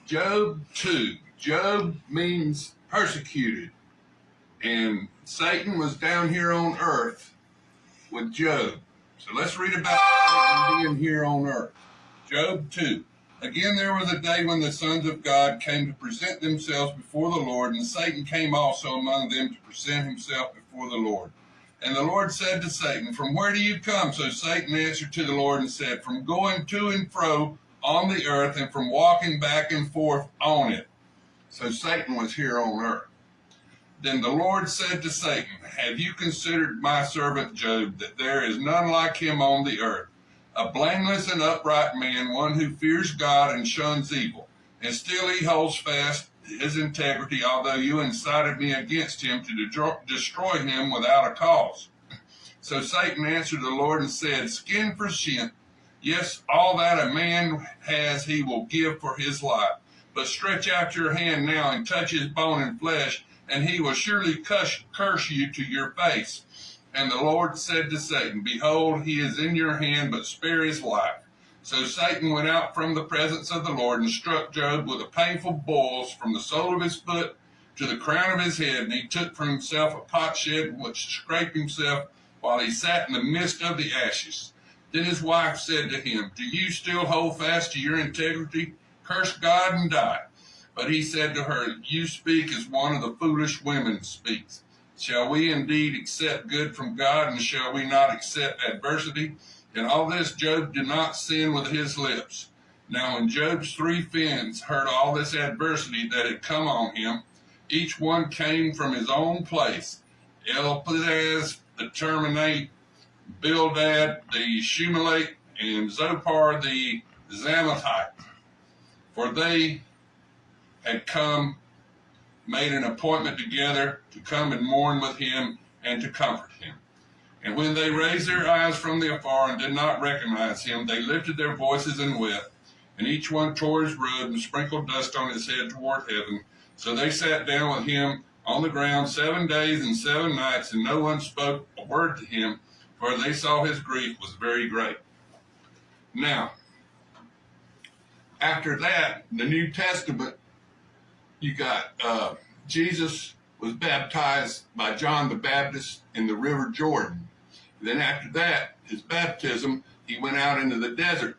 Job 2. Job means persecuted. And Satan was down here on earth with Job. So let's read about Satan being here on earth. Job 2. Again, there was a day when the sons of God came to present themselves before the Lord, and Satan came also among them to present himself before the Lord. And the Lord said to Satan, "From where do you come?" So Satan answered to the Lord and said, "From going to and fro on the earth, and from walking back and forth on it." So Satan was here on earth. Then the Lord said to Satan, "Have you considered my servant Job, that there is none like him on the earth, a blameless and upright man, one who fears God and shuns evil? And still he holds fast his integrity, although you incited me against him to destroy him without a cause." So Satan answered the Lord and said, "Skin for skin, yes, all that a man has he will give for his life. But stretch out your hand now and touch his bone and flesh, and he will surely curse you to your face." And the Lord said to Satan, "Behold, he is in your hand, but spare his life." So Satan went out from the presence of the Lord and struck Job with a painful boils from the sole of his foot to the crown of his head. And he took for himself a potsherd which scraped himself while he sat in the midst of the ashes. Then his wife said to him, "Do you still hold fast to your integrity? Curse God and die." But he said to her, "You speak as one of the foolish women speaks. Shall we indeed accept good from God, and shall we not accept adversity?" In all this Job did not sin with his lips. Now when Job's 3 friends heard all this adversity that had come on him, each one came from his own place: Eliphaz the Temanite, Bildad the Shulamite, and Zophar the Naamathite. For they had made an appointment together to come and mourn with him and to comfort him. And when they raised their eyes from the afar and did not recognize him, they lifted their voices and wept, and each one tore his robe and sprinkled dust on his head toward heaven. So they sat down with him on the ground 7 days and 7 nights, and no one spoke a word to him, for they saw his grief was very great. Now, after that, the New Testament, you got Jesus was baptized by John the Baptist in the River Jordan. Then after that, his baptism, he went out into the desert,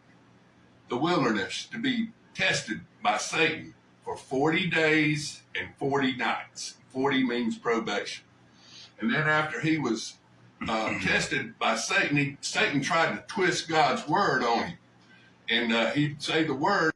the wilderness, to be tested by Satan for 40 days and 40 nights. 40 means probation. And then after he was tested by Satan, Satan tried to twist God's word on him. And he'd say the word,